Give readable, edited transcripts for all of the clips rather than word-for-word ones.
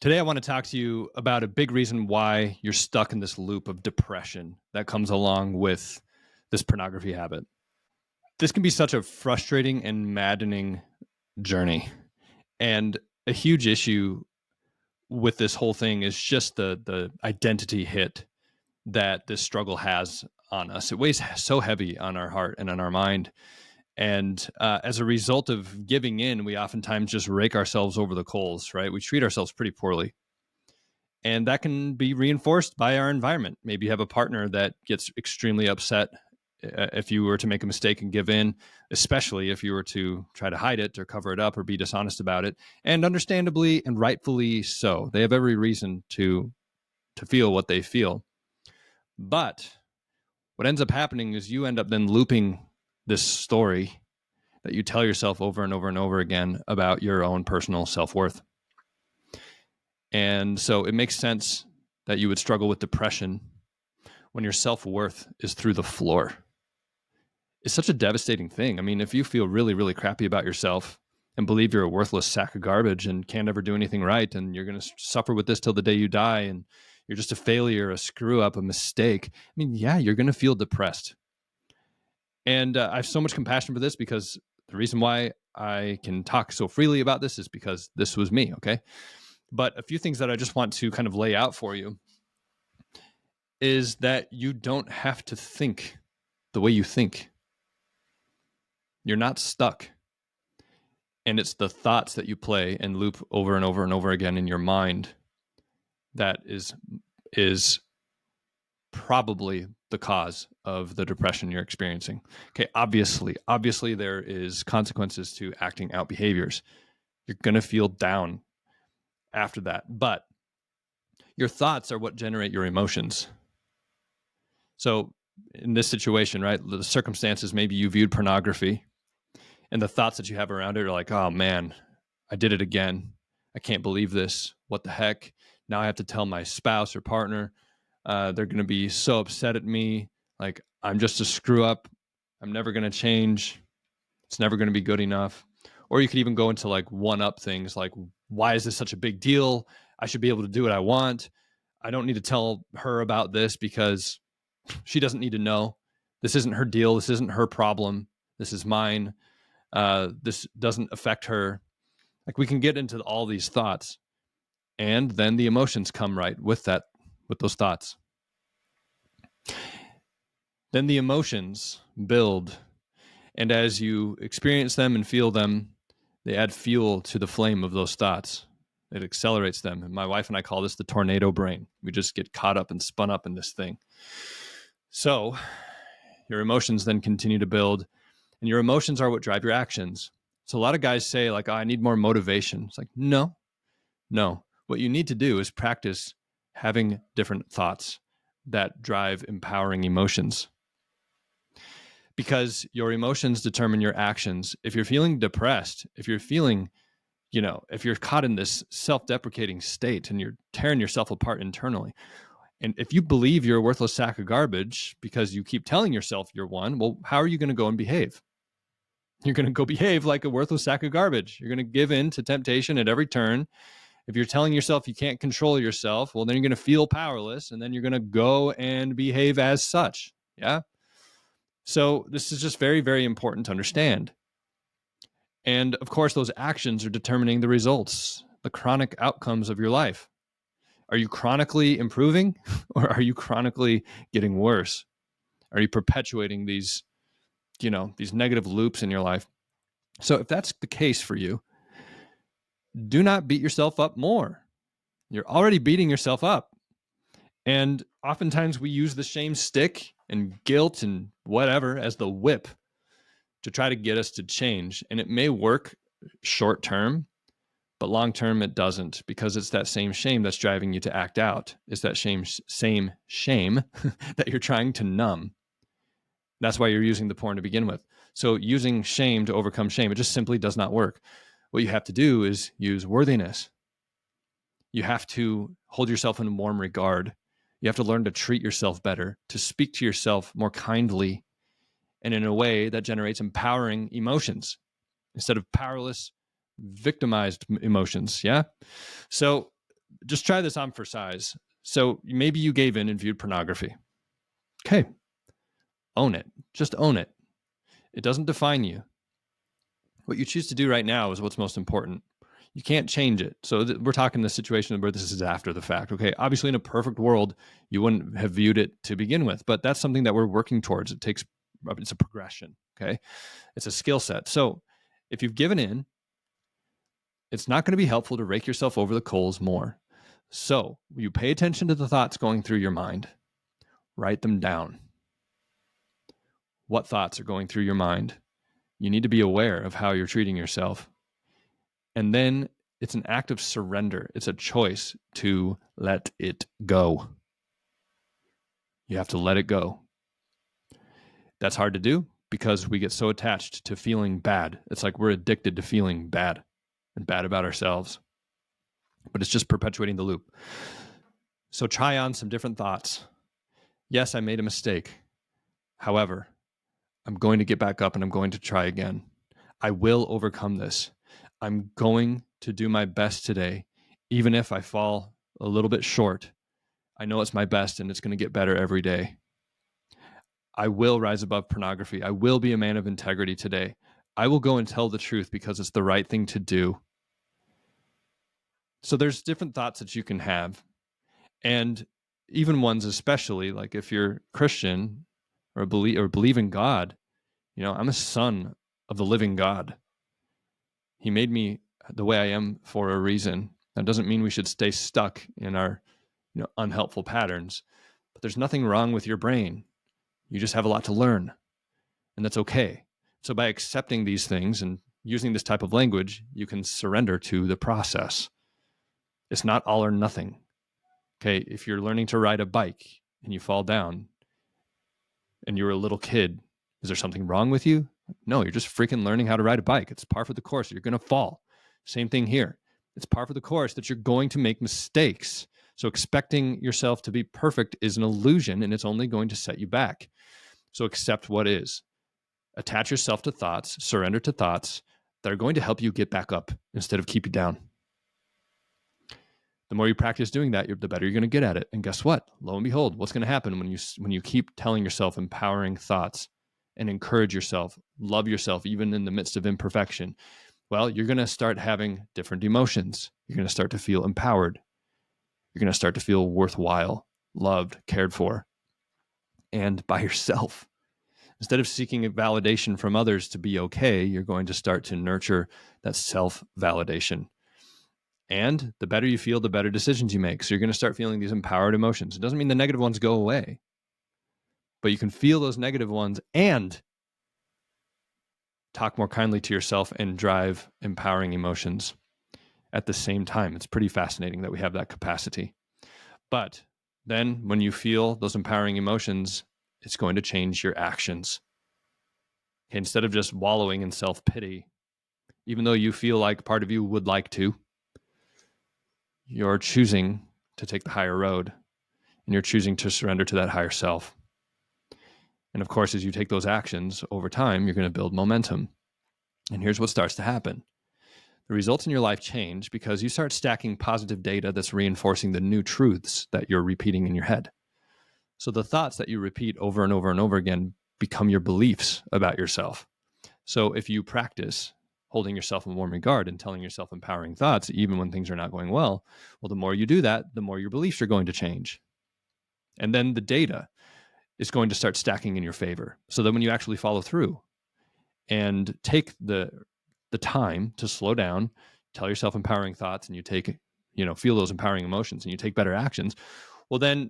Today, I want to talk to you about a big reason why you're stuck in this loop of depression that comes along with this pornography habit. This can be such a frustrating and maddening journey. And a huge issue with this whole thing is just the identity hit that this struggle has on us. It weighs so heavy on our heart and on our mind. And as a result of giving in, we oftentimes just rake ourselves over the coals, right? We treat ourselves pretty poorly. And that can be reinforced by our environment. Maybe you have a partner that gets extremely upset if you were to make a mistake and give in, especially if you were to try to hide it or cover it up or be dishonest about it. And understandably and rightfully so. They have every reason to feel what they feel. But what ends up happening is you end up then looping this story that you tell yourself over and over and over again about your own personal self-worth. And so it makes sense that you would struggle with depression when your self-worth is through the floor. It's such a devastating thing. I mean, if you feel really, really crappy about yourself and believe you're a worthless sack of garbage and can't ever do anything right, and you're going to suffer with this till the day you die, and you're just a failure, a screw up, a mistake, I mean, yeah, you're going to feel depressed. And I have so much compassion for this because the reason why I can talk so freely about this is because this was me, okay? But a few things that I just want to kind of lay out for you is that you don't have to think the way you think. You're not stuck. And it's the thoughts that you play and loop over and over and over again in your mind that is probably the cause of the depression you're experiencing. Okay, obviously there is consequences to acting out behaviors. You're going to feel down after that, but your thoughts are what generate your emotions. So in this situation, right, the circumstances, maybe you viewed pornography and the thoughts that you have around it are like, oh man, I did it again. I can't believe this. What the heck? Now I have to tell my spouse or partner. They're going to be so upset at me. Like, I'm just a screw up. I'm never going to change. It's never going to be good enough. Or you could even go into like one up things like, why is this such a big deal? I should be able to do what I want. I don't need to tell her about this because she doesn't need to know. This isn't her deal. This isn't her problem. This is mine. This doesn't affect her. Like, we can get into all these thoughts, and then the emotions come right with those thoughts. Then the emotions build, and as you experience them and feel them, they add fuel to the flame of those thoughts. It accelerates them. And my wife and I call this the tornado brain. We just get caught up and spun up in this thing. So your emotions then continue to build, and your emotions are what drive your actions. So a lot of guys say like, oh, I need more motivation. It's like, no. What you need to do is practice having different thoughts that drive empowering emotions, because your emotions determine your actions. If you're feeling depressed, if you're feeling, if you're caught in this self-deprecating state and you're tearing yourself apart internally, and if you believe you're a worthless sack of garbage because you keep telling yourself you're one, well, how are you going to go and behave? You're going to go behave like a worthless sack of garbage. You're going to give in to temptation at every turn. If you're telling yourself you can't control yourself, well, then you're going to feel powerless, and then you're going to go and behave as such. Yeah. So this is just very, very important to understand. And of course, those actions are determining the results, the chronic outcomes of your life. Are you chronically improving, or are you chronically getting worse? Are you perpetuating these negative loops in your life? So if that's the case for you, do not beat yourself up more. You're already beating yourself up. And oftentimes we use the shame stick and guilt and whatever as the whip to try to get us to change. And it may work short term, but long term it doesn't, because it's that same shame that's driving you to act out. It's that same shame that you're trying to numb. That's why you're using the porn to begin with. So using shame to overcome shame, it just simply does not work. What you have to do is use worthiness. You have to hold yourself in warm regard. You have to learn to treat yourself better, to speak to yourself more kindly, and in a way that generates empowering emotions instead of powerless, victimized emotions. Yeah. So just try this on for size. So maybe you gave in and viewed pornography. Okay. Own it. Just own it. It doesn't define you. What you choose to do right now is what's most important. You can't change it. So we're talking the situation where this is after the fact. Okay. Obviously, in a perfect world, you wouldn't have viewed it to begin with, but that's something that we're working towards. It's a progression. Okay. It's a skill set. So if you've given in, it's not going to be helpful to rake yourself over the coals more. So you pay attention to the thoughts going through your mind, write them down. What thoughts are going through your mind? You need to be aware of how you're treating yourself. And then it's an act of surrender. It's a choice to let it go. You have to let it go. That's hard to do because we get so attached to feeling bad. It's like we're addicted to feeling bad and bad about ourselves. But it's just perpetuating the loop. So try on some different thoughts. Yes, I made a mistake. However, I'm going to get back up and I'm going to try again. I will overcome this. I'm going to do my best today, even if I fall a little bit short. I know it's my best and it's going to get better every day. I will rise above pornography. I will be a man of integrity today. I will go and tell the truth because it's the right thing to do. So there's different thoughts that you can have. And even ones, especially like if you're Christian or believe in God, I'm a son of the living God. He made me the way I am for a reason. That doesn't mean we should stay stuck in our, unhelpful patterns. But there's nothing wrong with your brain. You just have a lot to learn, and that's okay. So by accepting these things and using this type of language, you can surrender to the process. It's not all or nothing. Okay, if you're learning to ride a bike and you fall down and you're a little kid, is there something wrong with you? No, you're just freaking learning how to ride a bike. It's par for the course. You're going to fall. Same thing here. It's par for the course that you're going to make mistakes. So expecting yourself to be perfect is an illusion, and it's only going to set you back. So accept what is. Attach yourself to thoughts, surrender to thoughts that are going to help you get back up instead of keep you down. The more you practice doing that, the better you're going to get at it. And guess what? Lo and behold, what's going to happen when you keep telling yourself empowering thoughts and encourage yourself, love yourself, even in the midst of imperfection? Well, you're going to start having different emotions. You're going to start to feel empowered. You're going to start to feel worthwhile, loved, cared for, and by yourself. Instead of seeking validation from others to be okay, you're going to start to nurture that self-validation. And the better you feel, the better decisions you make. So you're going to start feeling these empowered emotions. It doesn't mean the negative ones go away, but you can feel those negative ones and talk more kindly to yourself and drive empowering emotions at the same time. It's pretty fascinating that we have that capacity. But then when you feel those empowering emotions, it's going to change your actions. Okay, instead of just wallowing in self-pity, even though you feel like part of you would like to, you're choosing to take the higher road, and you're choosing to surrender to that higher self. And of course, as you take those actions over time, you're going to build momentum. And here's what starts to happen. The results in your life change because you start stacking positive data that's reinforcing the new truths that you're repeating in your head. So the thoughts that you repeat over and over and over again become your beliefs about yourself. So if you practice holding yourself in warm regard and telling yourself empowering thoughts, even when things are not going well, the more you do that, the more your beliefs are going to change. And then the data is going to start stacking in your favor. So that when you actually follow through and take the time to slow down, tell yourself empowering thoughts, and you take, feel those empowering emotions and you take better actions, well, then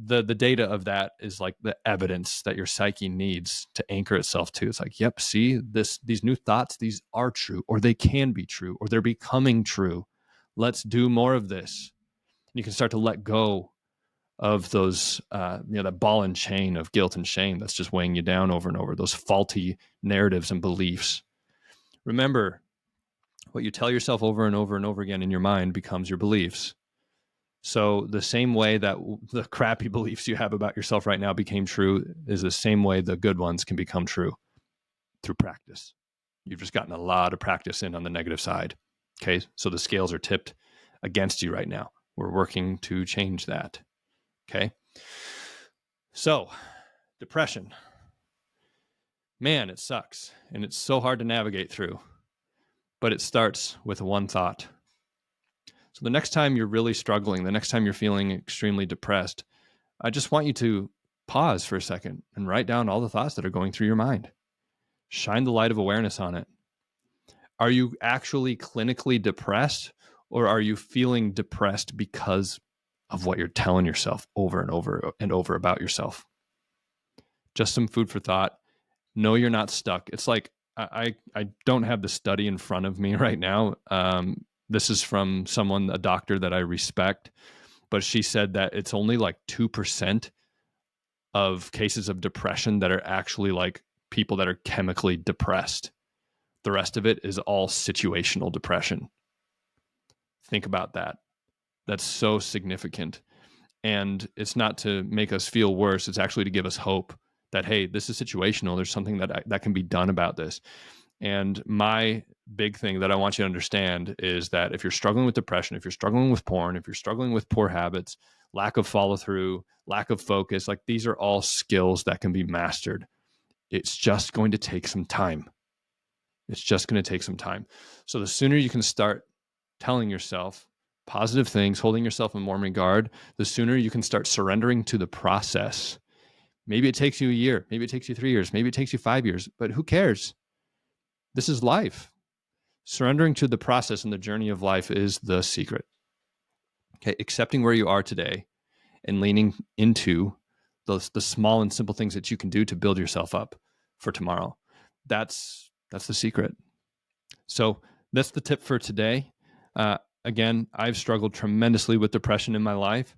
the data of that is like the evidence that your psyche needs to anchor itself to. It's like, yep, see these new thoughts, these are true, or they can be true, or they're becoming true. Let's do more of this. And you can start to let go of those, that ball and chain of guilt and shame that's just weighing you down over and over, those faulty narratives and beliefs. Remember, what you tell yourself over and over and over again in your mind becomes your beliefs. So the same way that the crappy beliefs you have about yourself right now became true is the same way the good ones can become true through practice. You've just gotten a lot of practice in on the negative side. Okay. So the scales are tipped against you right now. We're working to change that. Okay. So, depression. Man, it sucks. And it's so hard to navigate through. But it starts with one thought. So, the next time you're really struggling, the next time you're feeling extremely depressed, I just want you to pause for a second and write down all the thoughts that are going through your mind. Shine the light of awareness on it. Are you actually clinically depressed, or are you feeling depressed because of what you're telling yourself over and over and over about yourself? Just some food for thought. No, you're not stuck. It's like, I don't have the study in front of me right now. This is from someone, a doctor that I respect, but she said that it's only like 2% of cases of depression that are actually like people that are chemically depressed. The rest of it is all situational depression. Think about that. That's so significant. And it's not to make us feel worse. It's actually to give us hope that, hey, this is situational. There's something that can be done about this. And my big thing that I want you to understand is that if you're struggling with depression, if you're struggling with porn, if you're struggling with poor habits, lack of follow through, lack of focus, like these are all skills that can be mastered. It's just going to take some time. It's just going to take some time. So the sooner you can start telling yourself positive things, holding yourself in warm regard, the sooner you can start surrendering to the process. Maybe it takes you a year. Maybe it takes you 3 years. Maybe it takes you 5 years, but who cares? This is life. Surrendering to the process and the journey of life is the secret. Okay, accepting where you are today and leaning into the small and simple things that you can do to build yourself up for tomorrow. That's the secret. So that's the tip for today. Again, I've struggled tremendously with depression in my life.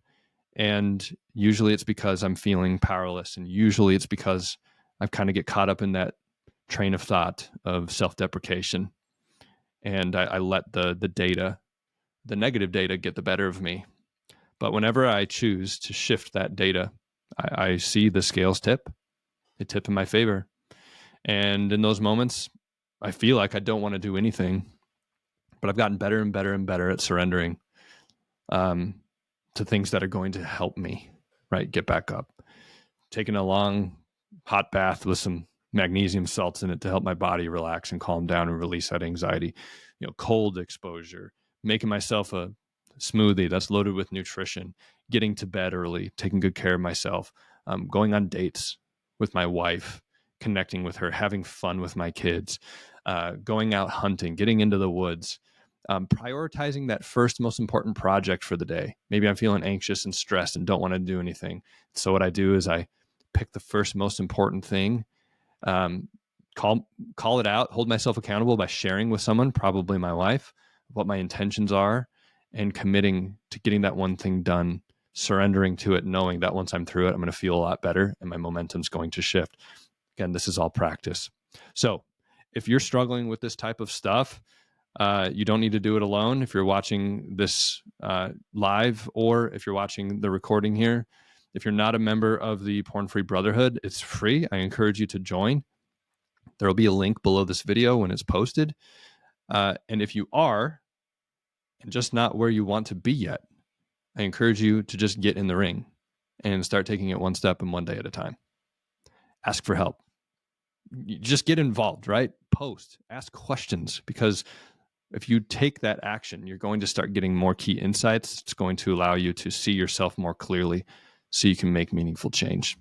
And usually it's because I'm feeling powerless. And usually it's because I kind of get caught up in that train of thought of self-deprecation. And I let the data, the negative data, get the better of me. But whenever I choose to shift that data, I see the scales tip. They tip in my favor. And in those moments, I feel like I don't want to do anything. But I've gotten better and better and better at surrendering to things that are going to help me, right, get back up. Taking a long hot bath with some magnesium salts in it to help my body relax and calm down and release that anxiety. Cold exposure, making myself a smoothie that's loaded with nutrition, getting to bed early, taking good care of myself, going on dates with my wife, connecting with her, having fun with my kids, going out hunting, getting into the woods, prioritizing that first most important project for the day. Maybe I'm feeling anxious and stressed and don't want to do anything. So what I do is I pick the first most important thing, call it out, hold myself accountable by sharing with someone, probably my wife, what my intentions are, and committing to getting that one thing done, surrendering to it, knowing that once I'm through it, I'm going to feel a lot better and my momentum's going to shift. Again, this is all practice. So if you're struggling with this type of stuff, you don't need to do it alone. If you're watching this live, or if you're watching the recording here, if you're not a member of the Porn Free Brotherhood, it's free. I encourage you to join. There will be a link below this video when it's posted. And if you are, and just not where you want to be yet, I encourage you to just get in the ring and start taking it one step and one day at a time. Ask for help. You just get involved, right? Post, ask questions, because if you take that action, you're going to start getting more key insights. It's going to allow you to see yourself more clearly so you can make meaningful change.